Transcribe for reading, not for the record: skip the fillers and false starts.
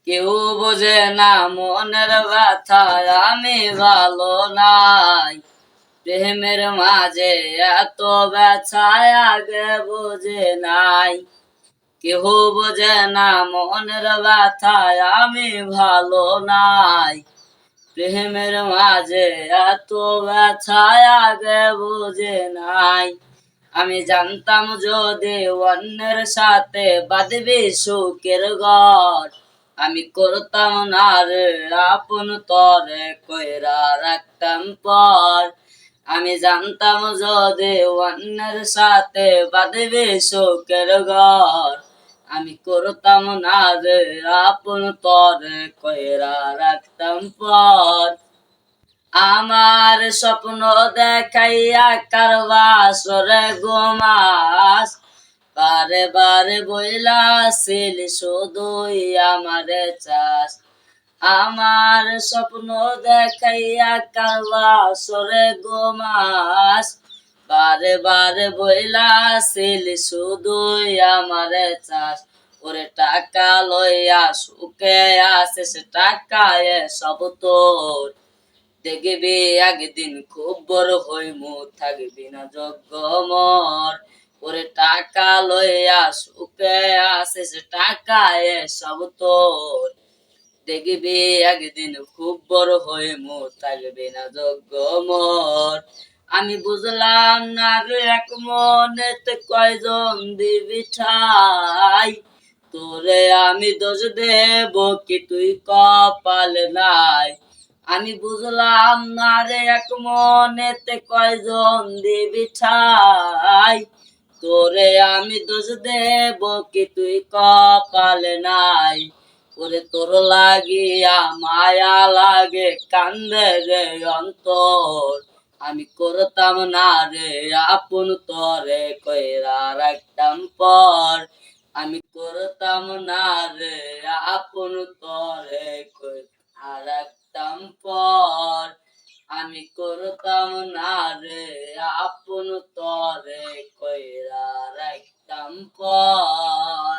কেউ বোঝে না মনের ব্যথা, আমি ভালো নাই। প্রেমের মাঝে এত ব্যথা আগে বোঝে নাই। কেহ বোঝে না মনের ব্যথা, আমি ভালো নাই। প্রেমের মাঝে এত ব্যথা আগে বোঝে নাই। আমি জানতাম যদি অন্যের সাথে বাঁধবি সুখের ঘর, আমি করতাম না রে আপন তরে কইরা রাখতাম পর। আমি জানতাম যদি অন্যের সাথে বাঁধবি সুখের ঘর, আমি করতাম না রে আপন তরে কইরা রাখতাম পর। আমার স্বপ্ন দেখাইয়া কারবাসরে গোমাস, বারে বারে বইলাছিল শুধুই আমারে চাস। আমার স্বপ্ন দেখাইয়া কারবাসরে গোমাস, বারে বারে বইলাছিল শুধুই আমারে চাস। ওরে টাকা লইয়া সুখে আছে সে টাকায় সব তোর, দেখবি একদিন খুব বড় হইমু থাকবি না যোগ্য মর। ওরে টাকা লইয়া সুখে আছে সে টাকায় সব তোর, দেখবি একদিন খুব বড় হইমু থাকবি না যোগ্য মর। আমি বুঝলাম না রে এক মনেতে কয়জন দিবি ঠাই, তোরে আমি দোষ দেব কি তুই কপাল নাই। আমি বুঝলাম না রে এক মনেতে কয়জন দিবি ঠাই, তোরে আমি দোষ দেব কি তুই কপাল নাই। ওরে তোর লাগিয়া মায়া লাগে কান্দে রে অন্তর, আমি করতাম না রে আপন তরে কইরা রাখতাম পর। আমি করতাম না রে আপন তরে কইরা রাখতাম পর। আমি করতাম না রে আপন তরে কইরা রাখতাম পর।